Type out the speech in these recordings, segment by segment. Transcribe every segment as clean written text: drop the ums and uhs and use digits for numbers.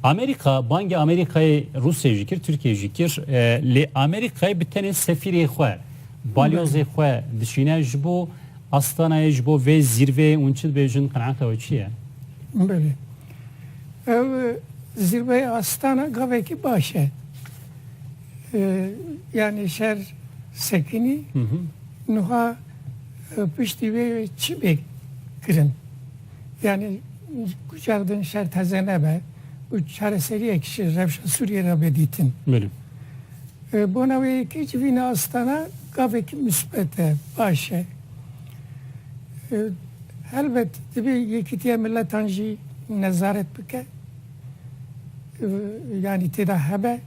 Amerika, bangi Amerika'yı Rusya jikir, Türkiye jikir. Li Amerika'yı bir tane sefiri xwe, balyoze xwe dişine jibo Astana'ya jibo ve zirve unçil bejin kanaata ve çiye. Böyle. Zirve Astana gaveki başe. Yani şer sekini nuha pişti ve çibek kirin. Yani kucağın şer tezene be. Bu çareseri ekşi revşa Suriye rabeditin. Böyle. Buna ve iki civine Astana gaveki müsbete başe. Elbet tabi yekitiye milletanji nezaret bike. Yani teda hebe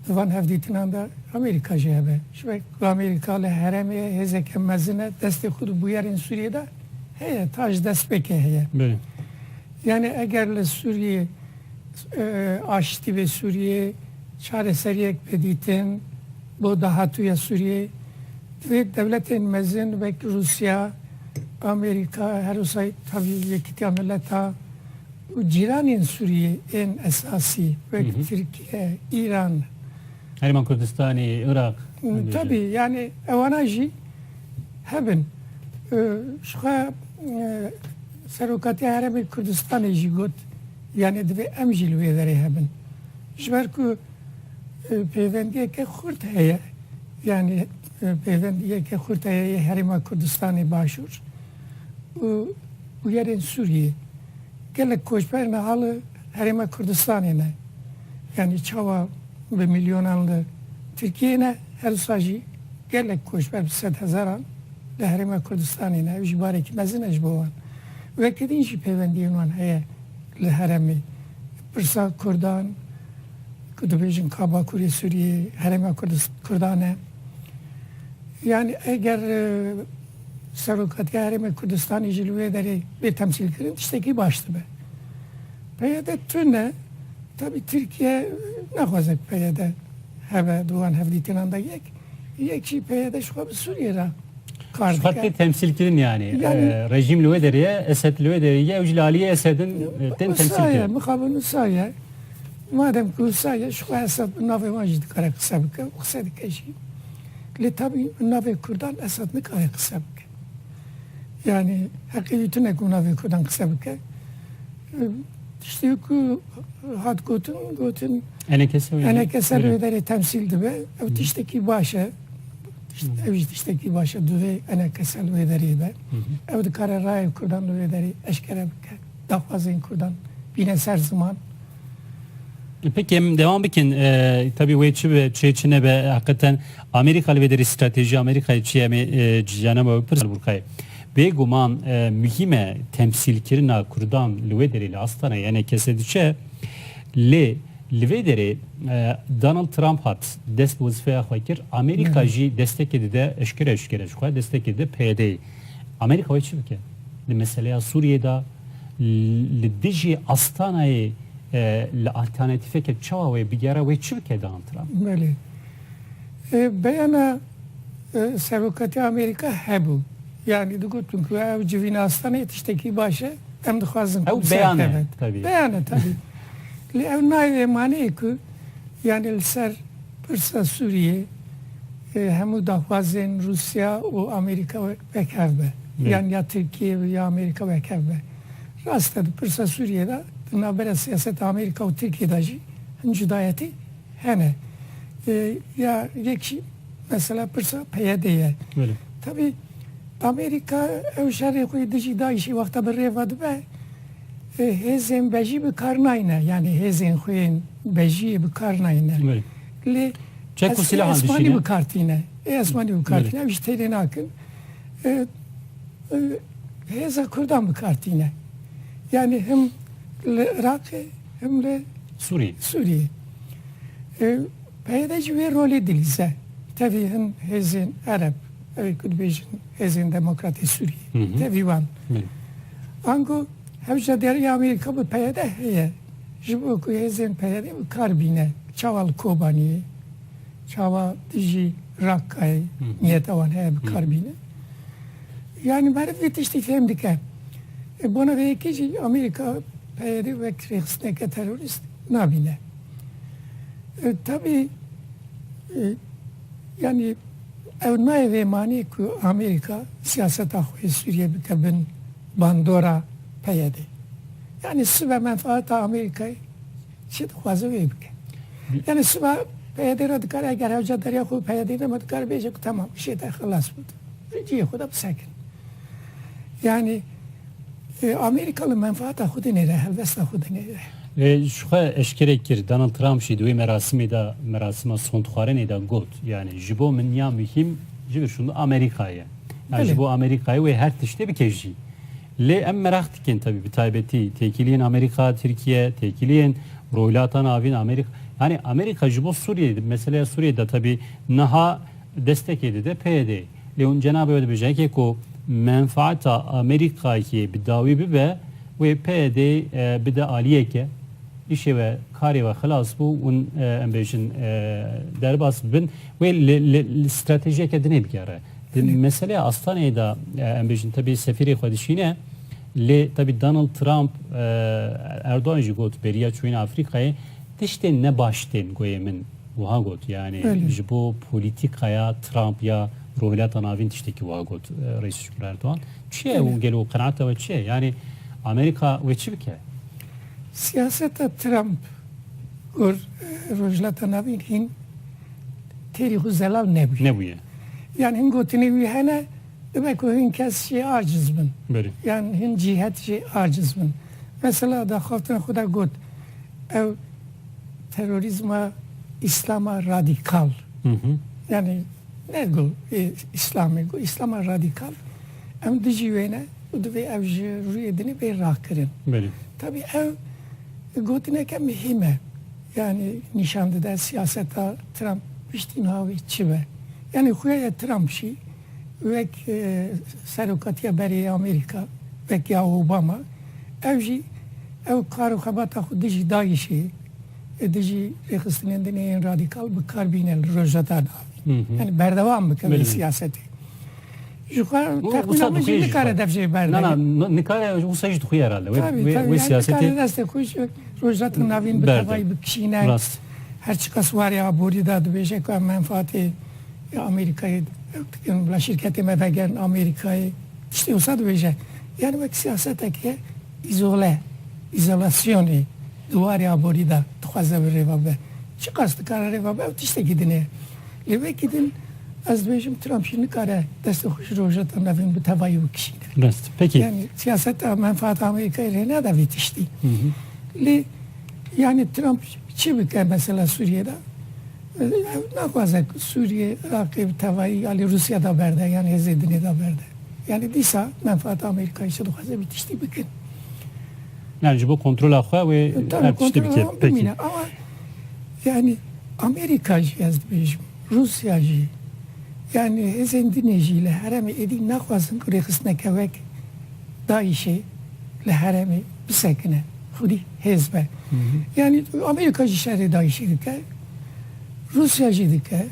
van hevditin da Amerika hebe. Şüphe Amerikalı heremeye hezeke mezine destek kudu bu yerin Suriye'de heye taj destpeke heye. Böyle. Yani eğer Suriye açtı ve Suriye çareseriye beditin bu daha tuya Suriye ve devletin mezin ve Rusya Amerika her usay tabii yekitiye milleta Ciranin Suriye en esası ve Türkiye, İran. Erman Kürdistan'ı, Irak. Tabii yani evanajı hebben. Şu serokati heremi Kürdistan'ı jigot yani de emcil veleri hebben. Şverku peyvendiye ke kurt heye yani peyvendiye ke kurt heye herima Kürdistan'ı başur. Bu yerin Suriye. Gelek koçber ne halı herime Kürdistan'ına yani çava ve milyonanlı Türkiye'ne her sajı gelek koçber 7,000 le herime Kürdistan'ına üç bareki mezine jbovan ve kedinci pevendiyen wan heye le heremi Pırsa Kurdan Kudubejin Kaba Kuri Suriye herime Kürdistan'a yani eğer Serokati herime Kürdistan'ı jilve deri bir temsil kirin işteki başlı be. Peyede tüne tabi Türkiye ne khwazek peyede heve duvan hevditinanda yek peyede şu bir Suriye'de kardık. Farklı temsil kirin yani rejim lüve deriye, Esed lüve deriye, Uclaliye Esed'in temsil kirin. Mukabını saye madem ki saye şu Esed nave majid kare kısa bike kısa dikeşi. Le tabi nave Kurdan Esed ne kare kısa bike. Yani hakikaten ekuna ve kudan kısa bike. İşte ku hat gotun enekesel öderi temsildi ve evtişteki başa evtişteki başa düve enekesel öderi be. Evde kare ray kurdan öderi eşkere bike. Dafazın kurdan bineser zaman. Peki devam bikin tabii veçi ve çeçine be hakikaten Amerikalı ve deri strateji Amerika içi mi canama pırsal burkay. Beguman mühime temsil kirina Kurdan lüvederi Astana yani kesediçe lüvederi Donald Trump hat dest vazifeye fakir Amerika ji destek edide eşkere şu destek edide PYD Amerika ve çivke mesela Suriye'de lidiji Astana'yı alternatife ke çava ve bigara ve çivke Donald Trump. Böyle. Beyana serokati Amerika hebu. Yani dugutun ki ev civine Astana yetişteki başa hem de khazın. Ev beyanı tabii. Beyanı tabii. Li ev nayve mani ki yani ser Pırsa Suriye hemu da khazın Rusya o Amerika ve kevbe. Yani ya Türkiye ya Amerika ve kevbe. Rastladı Pırsa Suriye'de nabere siyaset Amerika ve Türkiye'de cüdayeti hene. Ya yekşi mesela Pırsa PYD'ye. Böyle. Tabii Amerika ev şerri koyduğu da işi vakti bir revadı be hezen beji bir karnayna yani hezen koyun beji bir karnayna. Böyle. Çek o silahın dışına. Esmani bir kartine. Esmani bir kartine. İşte terin akın. Heza Kurdan bir kartine. Yani hem Irak hem de Suriye. Peydeci bir rol edilse. Tabii hem hezen Arap. Kudbejin hezin demokrati Suriye. Tabii van. Ango hevca deri Amerika bu peyde heye. Jibo ku hezin peyde bu karbine. Çaval Kobani. Çava diji Rakkay. Niyet avan heye bu karbine. Yani marifet işte femdike. Buna ve ikinci Amerika PYD ve rehisneke terörist nabine. Tabii yani evnay ve mani ku Amerika siyaset ahve Suriye bikabin bandora PYD. Yani sıva menfaat Amerika'yı çit fazla ve bike. Yani sıva PYD radikal eğer havca derya ku PYD ne radikal beyecek tamam şey de halas buldu. Riciye kuda sakin. Yani Amerikalı menfaat ahudi nere, helvest ahudi nere. Şu eşkere kir Donald Trump şi duy merasimi da merasima son tuharene da got. Yani jibo min ya mühim jibir şunu Amerika'ya. Yani jibo Amerika'ya ve her tişte bir kejji. Le em merak dikin tabi bir taybeti. Tekiliyen Amerika, Türkiye, tekiliyen roylatan avin Amerika. Yani Amerika jibo Suriye'de. Mesela Suriye'de tabi naha destek edildi de PYD. Leon Cenab-ı öyle bir şey ki ko menfaata Amerika'yı bir davi ve PYD bir de aliyeke işe ve kari ve halas bu un embejin derbas bin ve strateji kedine bir kere. Mesela Astana'da embejin tabi sefiri xwedişine le tabi Donald Trump Erdoğan ji got beriya çuyun Afrika'ya tişten ne başten goyemin buha got yani bu politikaya Trump ya rohlatan avin tişteki buha got Reis Şükür Erdoğan. Çiye o gelo kanaata ve çiye yani Amerika ve çivke. Siyasete Trump or rohlatan avin hin tarihu zelal nebuye. Nebuye. Yani hin gotini vi hene demek o hin kes şey aciz bin. Böyle. Yani hin cihet şey aciz bin. Mesela da xaltına xuda got ev terörizma İslam'a radikal. Yani ne go İslam'a radikal. Em dijivene u dve ev rüyedini bir rakırın. Böyle. Tabii ev gotine ke mühime. Yani nişanlıda siyaseta Trump piştin havi çive. Yani huya Trump şi ve serokatiya beri Amerika ve ya Obama ev karu xabata xu diji dayişi diji rehistinendine radikal bu karbinel rojatan yani berdevam bıkın siyaseti. Juka takminamı ne kare defşe berdevam. Ne kare o sayıcı tuğu herhalde. Tabii ve siyaseti. Kare deste kuş rojatan navin bitavayı bıkşine her çıkas var ya borida dubejek ve menfaati Amerika'yı şirketi mevegen Amerika'yı işte olsa dubejek. Yani bak siyaseteki izolasyonu duvar ya borida tuhaza bir revabe. Çıkastı kara revabe işte gidine. Leve gidin az dubejim Trump şimdi kare deste hoş rojatan navin bu tavayı bıkşine. Peki. Yani siyaset menfaat Amerika'yı ne da bitişti. Yani Trump çibike mesela Suriye'de ne fazla Suriye, Irak, Tavayı, yani Rusya'da berde yani Ezedin'i de berde. Yani disa menfaat Amerika'yı işte fazla bitişti bugün. Yani bu kontrol akwa ve her tişte bir peki. Ama yani Amerikacı yazdı bizim, Rusyacı yani Ezedin'i ile heremi edin ne fazla rehisne kevek daişi le heremi bir sekine. Hudi hezbe. Yani Amerikacı şehri daişi dike, Rusyacı dike.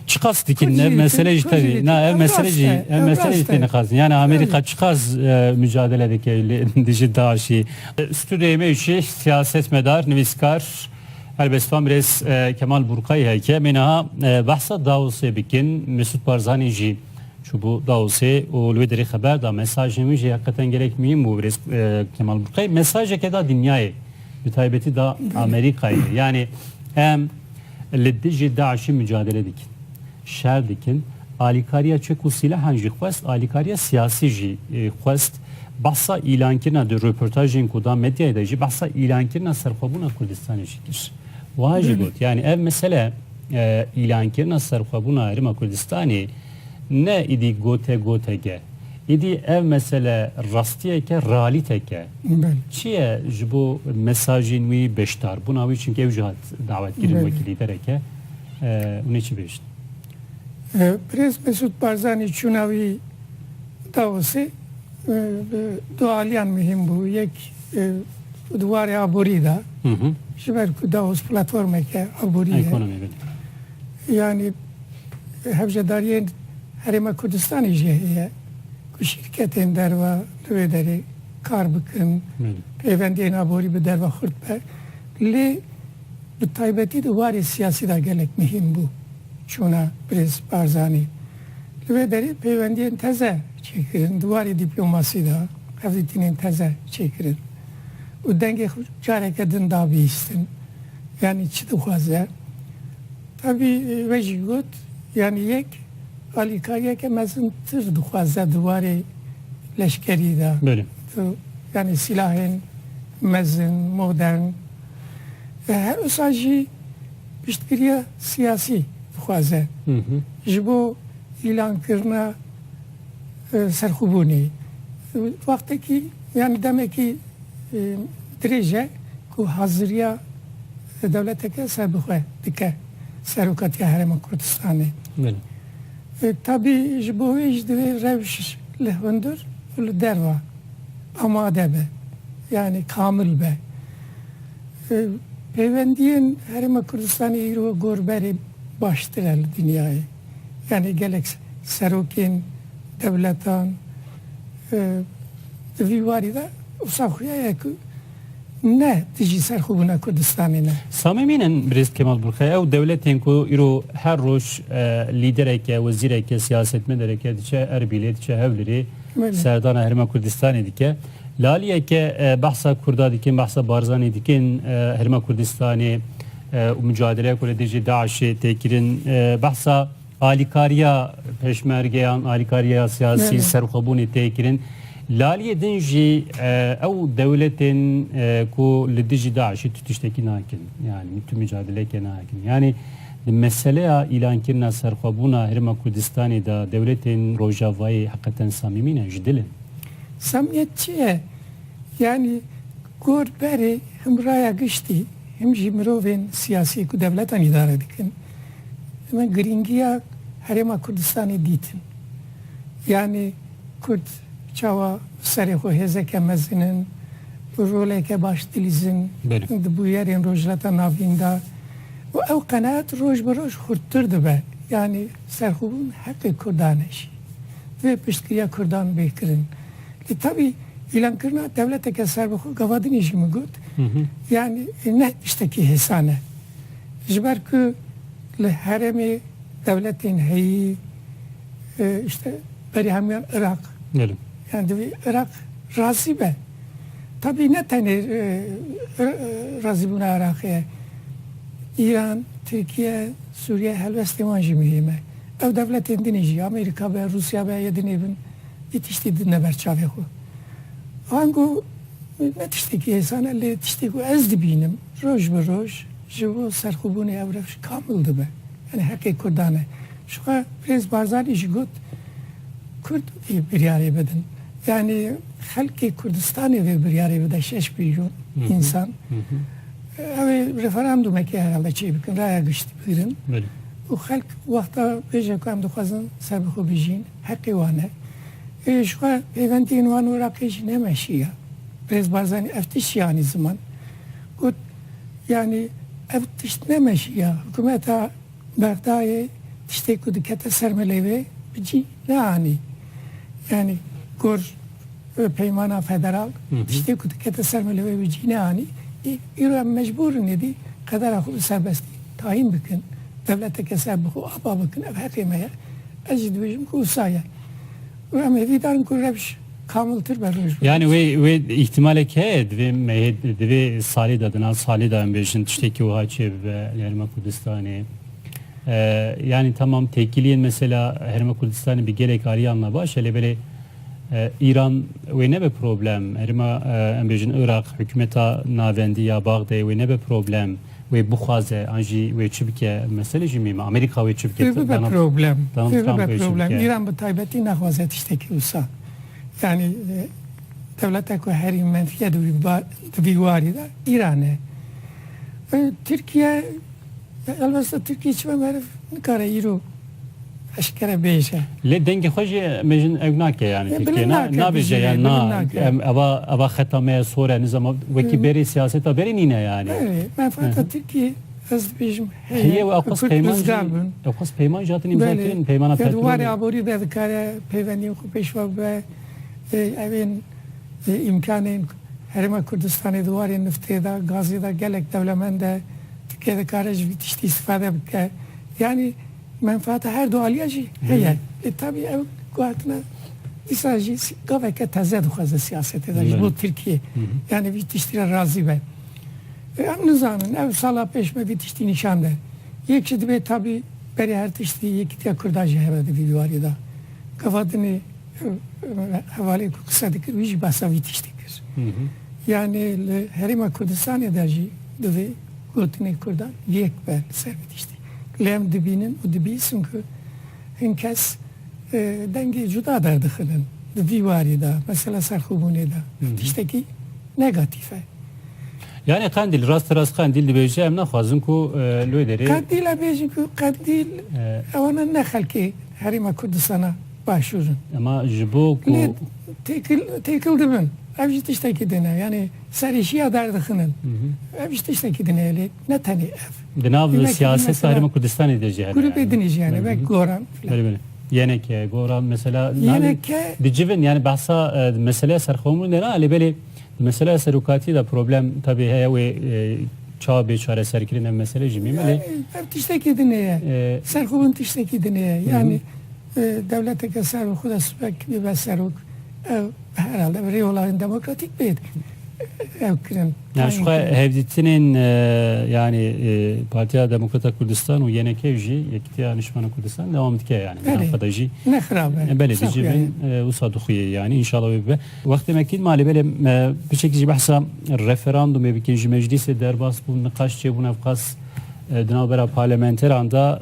Çıkaz dikinle meseleci tabii. Meseleci ne kazın. Yani Amerika çıkaz mücadeledeki dişi daşi. Stüdyoyeme işi siyaset medar, nüviskar. Elbette biraz Kemal Burkay heyke. Menaha bahsa davası bikin Mesut Barzanici. Şu bu davası o lüvederi haber da mesajımı hakikaten gerekmeyeyim bu biraz Kemal Burkay. Mesajı keda dünyayı. Mütaybeti da Amerika'yı. Yani hem Leddici Daiş'i mücadele dikin. Şer dikin. Alikariya çeku silahan jî xwest, alikariya siyasi jî xwest. Bahsa îlankirina de röportajên ku da medyayê jî bahsa îlankirina serxwebûna Kurdistanê jî kir. Wa jî got. Yani ev mesele îlankirina serxwebûna Herêma Kurdistanê ne idi gotege. İdi ev mesele rastiyeke, realiteke. Çiye ji bu mesajin wî beştar. Buna wî çünkü ev cihat davetgirin vekili dereke. Onu çi beştin? Prens Mesut Barzani çunavi davası dualiyan mühim bu. Yek duvarı aborida. Şiver ku davos platformeke aboriye. Ekonomi. Yani hevcedariyen Herêma Kurdistanê jî heye ku şirketên derva lüvederi kar bikin Bele. peyvendiyên aborî bi derve xurt be lê bi taybetî di warê siyasî da gelek mihîm bû çûna Birêz Barzanî li vê derê peywendiyên teze çêkirin di warê dîplomasî da hevdîtînên teze çêkirin û dengê xwe careke din dabihîstin yani çi dixwaze tabii ve jî got yani yek alîkariyeke mezintir dixwaze di warê leşkerî da Bele. yani silahên mezin, modern her wisa jî piştgiriya siyasî dixwaze Hı hı. ji bo îlankirina serxwebûnê wextekî yani demekî dirêje ku haziriya devleteke ser bixwe dike seroketiya Herêma Kurdistanê Bele. tabii ji bo wê jî divê rewş li hundir û li derve amade be yani kamil be peywendiyên Herêma Kurdistanê îro gorberê baştir li dünyayê yani gelek serokên devletan di vî warî de wisa xuya ye ku ne dijî serxwebûna Kurdistanê ne Samimînin Birêz Kemal Burxay ew dewletên ku îro her roj lîdereke, wezîreke, siyasetmenereke diçe Erbîlê, diçe Hewlêrê, Bele. serdana Herêma Kurdistanê dike. Laliyeke behsa Kurda dikin, behsa Barzanî dikin, Herêma Kurdistanê û mücadele ku li dijî Daişê têkirin, behsa alîkariya peşmergeyan, alîkariya siyasî Bele. serxwebûnê têkirin. Laliyê din jî ew dewletên ku li dijî Daişê tu tiştekî nakin. Yani tu mücadeleke nakin. Yani meseleya îlankirina serxwebûna Herêma Kurdistanê da dewletên Rojavayê heqeten samîmî ne ji dilin. samimiyetçi ye yani gorberê hem raya giştî hem jî mirovên siyasî ku devletan îdare dikin me giringiya Herêma Kurdistanê dîtin yani Kurd çawa serê xwe hêzeke mezinin roleke baş dilîzin Bele. di bu yerên rojhilata navîn da û ew qenaet roj bi roj xurttir dibe yani serxwebûn heqê Kurdan e jî vê piştgiriya Kurdan bêkirin lê tabii îlankirina devleteke serbixwe gavadinê jî min got yani ne tiştekî hêsane ji ber ku li herêmê devletên heyî işte berî hemiyan Irak Bele. yani divê Irak razî be tabii ne tenê razî bûna Iraqê İran, Türkiye, Suriye helbestê wan jî mihîm e ew devletên dinê jî Amerîka be Rusya be yedinê binî tiştî dine ber çavê xwe ango ne tiştekî hêsan e lê tiştê ku ez dibînim roj bi roj ji bo serxwebûnê ew rewş kamil dibe yani heqê Kurdan e ji xwe Birêz Barzanî jî got Kurd biryarê bidin yani xelkê Kurdistanê vê biryarê bide 6 milyon insan ew referandumekê herhalde çê bikin raya giştî bigirin Bele. û xelk wexta bêje ku em dixwazin ser bi xwe bijîn heqê wan e ji xwe peywendiyên wan û Iraqê jî nemeşiya Birêz Barzanî ev tişt yanî ziman got yani ev tişt nemeşiya hikûmeta Bexdayê tiştê ku dikete ser milêvê bicî neanî yani gor peymana federal tiştê ku dikete ser milêvê bicî neanî îro em mecbûrin êdî qedera xwe bi serbestî tayin bikin devleteke ser bi xwe aba bikin ev heqê me ye ez jî dibêjim ku wisa ye û em hêvî darin ku rewş kamiltir be roj bi Yani ve ihtimalek heye divê salê da dinan salê da em bêjin tiştekî wiha çê bibe Herêma Kurdistanê. Yani tamam tekiliyên mesela Herêma Kurdistanê bir gelek aliyanla baş hele böyle İran ve ne be problem Herêma em bêjin Irak hükümeta navendî ya Bagdê ve ne be problem ve bixwaze an jî ve çi bike mesele jî mîme Amerika ve çi bike Vê bibe problem Donald vê Trump bibe ve çi problem bike. İran bi taybetî nexwaze tiştekî wisa yani devletek ku herî menfiye di vî warî de İran e Türkiye elbette Türkiye çi merif nikare îro eşkere bêje Le dengê xwe jî mejin ew nake yani Ya, Türkiye bilin nake, nabêje bizî yani bilin na nake. eva xetameye sore nizama wekî berê siyaseta berê nîne yani. menfaata Türkiye ez dibêjim Heye ve akwas peyman rizgar bûn akwas peyman jatin imzakirin peymana Duvarê petrol. aborî de dikare peywendiyên xwe pêşva be evên imkanın Herima Kürdistan'ı duvarı nüfteda, Gazze'da gelek devlemende Türkiye'de karıcı bitişti istifade bike. Yani menfaati her doğalyacı heye. Tabii ev guatına sadece gaveke taze duhazı siyaset eder. Bu Türkiye. Yani bitiştire razı be. Em nizanın ev sala peşme bitişti nişandı. Yekşi dibe tabii beri her tişti yekitiya kurdajı hevedi bir duvarı da. Kafadını havale kısa dikir, vici basa bitiştikir. Yani Herima Kürdistan ederci dibe gotini kurdan yek bel ser bitişti. Lem dibinin o dibi çünkü hinkes denge cuda derdikhinin dibi varı da mesela sarhubune da bitişteki negatife. Yani kandil rast kandil dibece em naxwazin ku loderi Kandil bejin ku kandil evana ne halki Herima Kürdistan'a başvurun. ama jibo ku Tekil dibin. Ev bitişteki dene yani serişiya derdikhinin. Ev bitişteki dene ne tane ev. Denav Demek ki siyaset mesela Herima Kürdistan edici her. Grup ediniz yani ve Goran. Böyle. Yeneke, Goran mesela Yeneke dicivin yani bahsa mesele serxomun nera ali beli mesela serukati da problem tabi heye ve çağ beçare serkirine mesele jimim ali ev tişteki dine serhubun tişteki dine yani devlete ke serhub da spek bir serhub herhalde bir yolların demokratik bir ev kirin. yani şu hevditinin yani Partiya Demokrata Kürdistan ve Yeneke ji yektiya nişmanı Kürdistan devam dike yani. Fadaji. Ne harabe. Belediye cibin usadukiye yani inşallah ve vakti mekin mali böyle bir şekilde bahsa referandum ve bikinci meclisi derbas bu nikaş çebun evkas Dınavbera parlamenter anda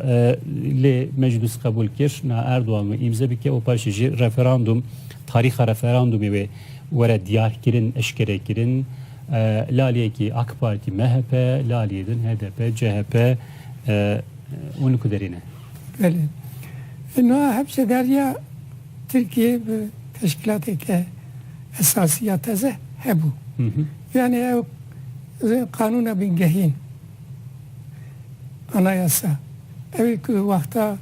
le meclis kabul kir na Erdoğan ve imza bike o parçacı referandum tariha referandum ve vere diyar kirin eşkere kirin Laliye ki AK Parti MHP Laliye'den HDP CHP onun kuderine. Böyle. No hepsi derya Türkiye teşkilatı ki esasiyat ze hebu. Yani ev kanuna bin gehin anayasa. Evvelki vakta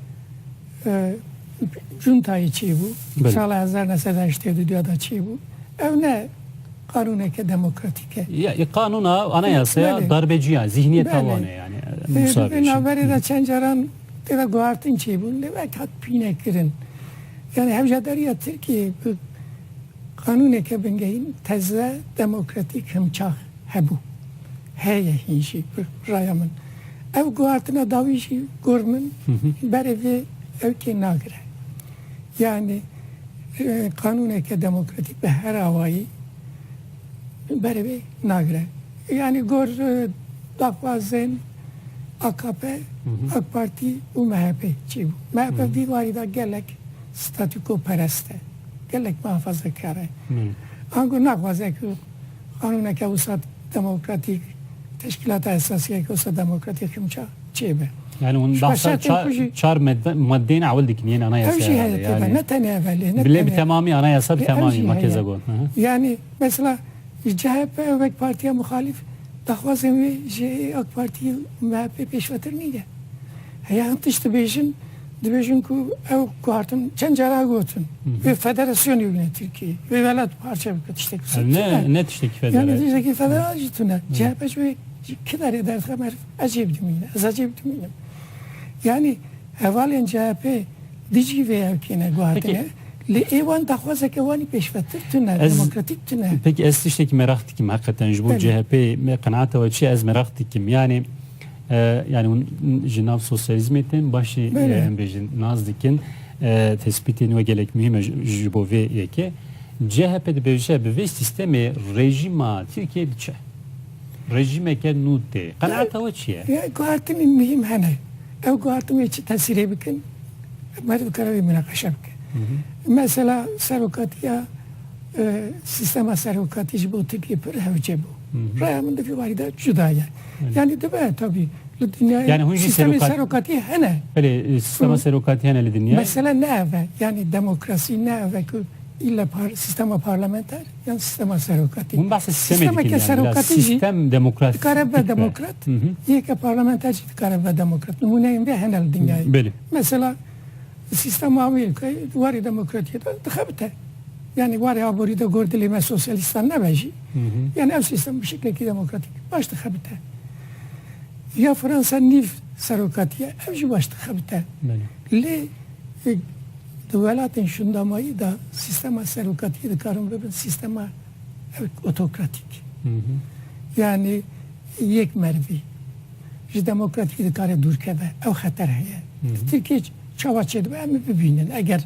juntayı çiğ bu. Sala hazar nesede işte dünyada çiğ bu. Ev ne kanuna ki demokratike. Ya kanuna anayasaya darbeci yani zihniyet tavanı yani. Ben haberi de çenceran da guartin çiğ bu. Ne vakat pine kirin. Yani hevca derya Türkiye bu kanuna ki ben gehin tezze demokratik hemçah hebu. Heye hinşi rayamın. Ev guartina davişi gormun berevi ev ki nagre. Yani kanun ki demokratik ve her havayı berevi nagre. Yani gor dakvazen AKP, AK Parti ve MHP çiğ. MHP divari da gelek statüko pereste. Gelek muhafazakare. Ango nakvaze ki kanun ki usat demokratik teşkilata esasiye ki olsa demokratik hümça çiğbe. Yani onun bahsa çar maddenin avul dikin yeni anayasa. Her şey yani. Ne tane evveli. Bile bir tamamı anayasa bir tamamı makeze gon. Yani mesela CHP ve AK Parti'ye muhalif dakvazem ve AK Parti'yi MHP peşvetir miydi? Yani işte dibejin ku ev kuartın çencara gotun. Ve federasyon yürüne Türkiye. Ve velat parça bir işte. Ne tişteki federasyon? Yani diyecek federasyon tüne. CHP şöyle kadar eder hemer acayip demeyine. Az acayip demeyine. Yani evvelen CHP dici ve evkine guardine. Le evan dakvaza ki vani peşvetir tüne. Demokratik tüne. Peki ez tişteki merak dikim hakikaten bu CHP kanaata ve çi ez merak dikim. Yani yani jinav sosyalizmetin başı embejin nazdikin tespitini ve gerek mühim jibove yeke CHP'de bir sistemi rejima Türkiye diçe rejime ke nutte kanaata ve çiye ya guartinin mühim hane ev guartın içi tesire bikin merv kararı münakaşa bikin mesela serokatiya sistema serokatici bu Türkiye per hevce bu rayamında bir varida cudaya yani de be tabii dünya yani sistemi serokati hene böyle sistema serokati hene dünya mesela ne eve yani demokrasi ne eve ki illa sistema parlamenter yani sistema serokati bunun bahsi sistema sistem demokrasi karabbe demokrat yeke parlamenterci karabbe demokrat numune ve henel dünyayı mesela sistem Amerika duvarı demokratiye de tıkabte yani var ya burada gördüğüm sosyalistan ne beji. Yani ev sistem bu şekilde demokratik. Başta habite. Ya Fransa nif serokatiye evci başta habite. Le devletin şundamayı da sistema serokatiye de karın ve sistema otokratik. Yani yek mervi. Ji demokratik de kare durkebe. Ev hater heye. Türkiye çava çedbe emi bibinin. Eğer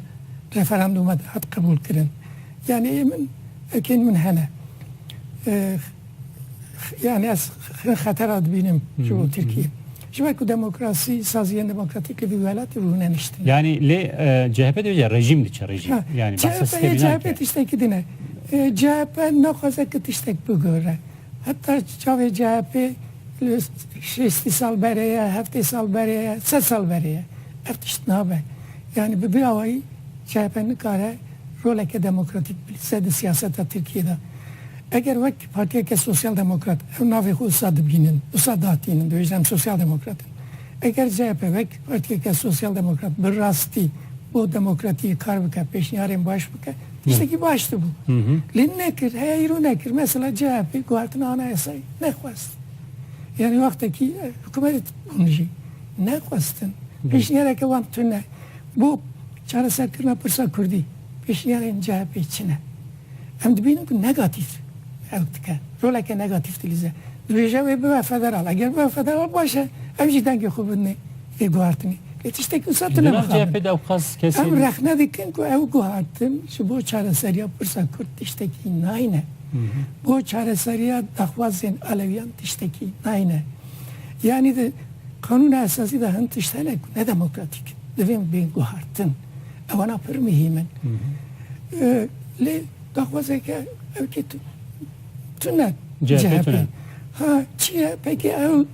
referanduma hat kabul kirin. Yani emin min hene. Yani az hater ad binim şu Türkiye. Şimdi bu demokrasi saziyen demokratik bir devlet ruhuna nişti. Yani CHP de rejim diçe rejim. Yani CHP işte gidine. CHP ne kadar ki işte bu göre. Hatta çave CHP 6 sal bereye, 7 sal bereye, 3 sal bereye. Eftiş ne haber? Yani bir havayı CHP'nin kare roleke demokratik bilse de siyasete Türkiye'de. Eğer vak partiye ke sosyal demokrat, navi usadı binin, usadatinin de yüzden sosyal demokratın. Eğer CHP vak partiye ke sosyal demokrat bir rastı bu demokratiyi karbıka peşniyarın başbıka işte ki baştı bu. Lin nekir, hayru nekir. Mesela CHP guartın anayasayı ne kwast? Yani vaktaki hükümet bunji ne kwastın? Peşniyara ke van tünne bu çareser kırma pırsa kurdi. Peşniyarın CHP içine. Hem de benim negatif. Evdike. Roleke negatif dilize. Duyacağım ve federal. Eğer bu federal başa evciden ki kubunni ve guartını. İşte ki satın ama CHP'de avukaz kesin. Ama rahne dikin ki ev guartın şu bu çareser yapırsa kurt işte ki nayne. Bu çareseriya dakvazın Aleviyan işte ki nayne. Yani de kanun esası da hınt işte ne demokratik. Devim bir guartın. Evana pır mühimen. Le dakvazı ki ev ki tünet CHP. Ha çiğe peki ev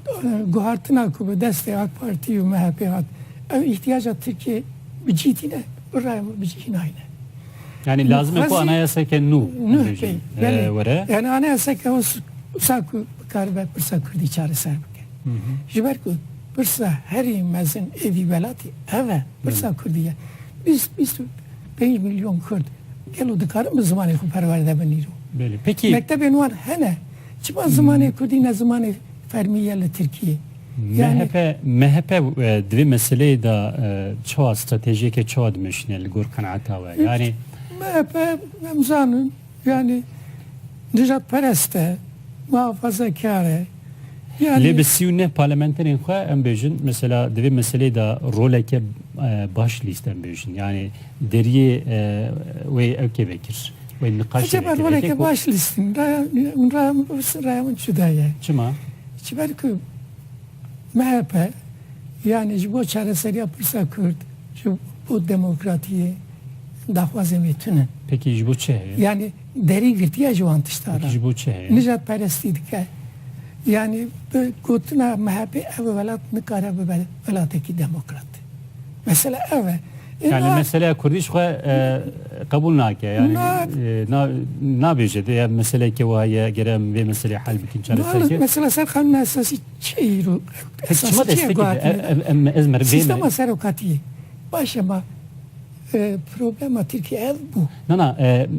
guartına kubı desteği AK Parti ve MHP hat. Ev ihtiyaca Türkiye bir cidine buraya bir cidine aynı. Yani lazım ki anayasa ke nu. Yani anayasa ke o saku karbe pırsa kurdi çare serbeke. Jiber ku pırsa her mezin evi velati eve pırsa kurdiye. Biz 5 milyon Kurd. Gelo dikarım zamanı ku perverde beniru. Peki. Mektebin var hene. Çıba zamanı kurdi ne zamanı fermiyeli Türkiye. Yani MHP dvi meseleyi da çoğu stratejik çoğu demişnel gur kanaata var. Yani MHP memzanın yani Necat Perest'e muhafazakâre yani lebesiyune parlamenterin xwe em bejin mesela dvi meseleyi da roleke baş listen bejin. Yani deriye ve evke vekir. Ve nikaş acaba roleke baş listin rayamın çüdeye. Çima? Çiber ki MHP yani bu çareseri yapırsa Kürt bu demokratiyi dahvaz emetinin. Peki bu çe? Yani deri girdiye juvantıştara. Peki bu çe? Necat Perest'iydik ki yani kutuna MHP evvelat nikara velateki demokrat. Mesela yani mesela Kurdiş kabul nake yani ne bejede ya mesela ki vahaya gerem ve mesela hal bikin çareseri. Mesela sen kanun esası çeyru. Çima destek ezmer sistema serokatiye. Başıma problema Türkiye ev bu.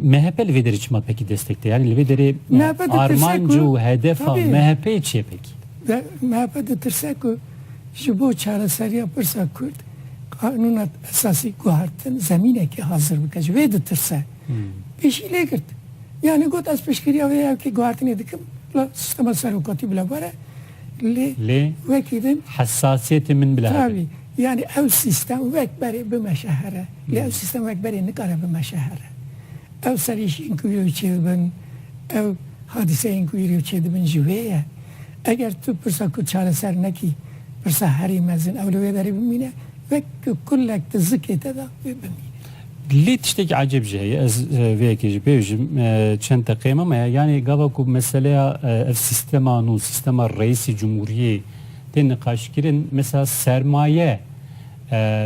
MHP lideri çima peki destekte yani lideri Armancu hedefa MHP içi peki. MHP de tirseku şu bu çareseri yapırsa Kürt kanunat esası guartın zemine ki hazır bıkacı ve de tirse. Peşiyle girt. Yani got az peşkiriya ve ev ki guartın edikim sistema serokati bile var. Le ve kidim hassasiyetimin bile. Tabii. Yani ev sistem vekberi bir meşahere. Ev sistem vekberi ne kadar bir meşahere. Ev sarışın kuyruğu çevirben, ev hadiseyin kuyruğu çevirben jüveye. Eğer tu pırsa çareser ne ki, pırsa harimezin evliyeleri bilmine ve kullekte zikete de bilmine. ليه تشتكي عجب جاي از ويك بيجم چند تقيمه ما يعني قبل مسألة السيستما نو سيستما الرئيس الجمهورية تنقاش كرين مثلا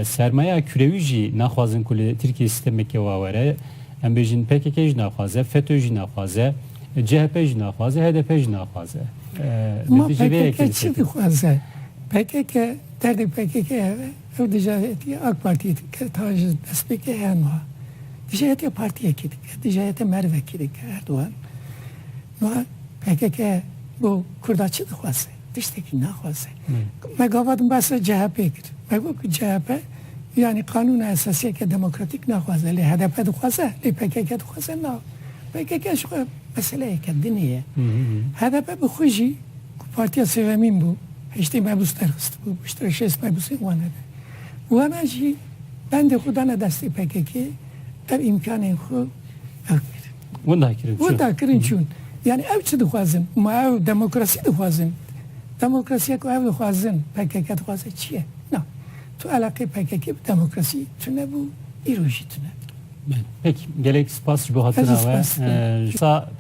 sermaye kürevici naxwazin kule Türkiye sistemi ki vavere em bejin PKK ji naxwaze FETÖ ji naxwaze CHP ji naxwaze HDP ji naxwaze ma PKK çi dixwaze PKK derdi PKK ev dijayeti AK Parti taciz despeke henva دجایت پارتیه کی دیگه دجایت مروه کی دیگه اردوان نو PKK bu Kurda çı dixwase tiştekî naxwase me gavadim basa CHP kir me got CHP yani kanûna esasiyeke demokratik naxwaze lê HDP dixwaze lê PKK dixwaze na PKK şu meseleyeke dinê HDP bi xwe jî ku partiya sevemîn bû heştê mebûs derxist bû piştre şêst mebûsên wan hebe wana jî bendê xwe dane destê PKK ev imkanên xwe ev kirin Wenda kirin. wenda kirin çûn yani ev çi dixwazin ma ev demokrasî dixwazin demokrasiye ku ev dixwazin PKK dixwaze çi ye na tu alaqê PKK bi demokrasî tune bû îro jî tune Peki gelek spas ji bo hatina Ez we. spas. Sa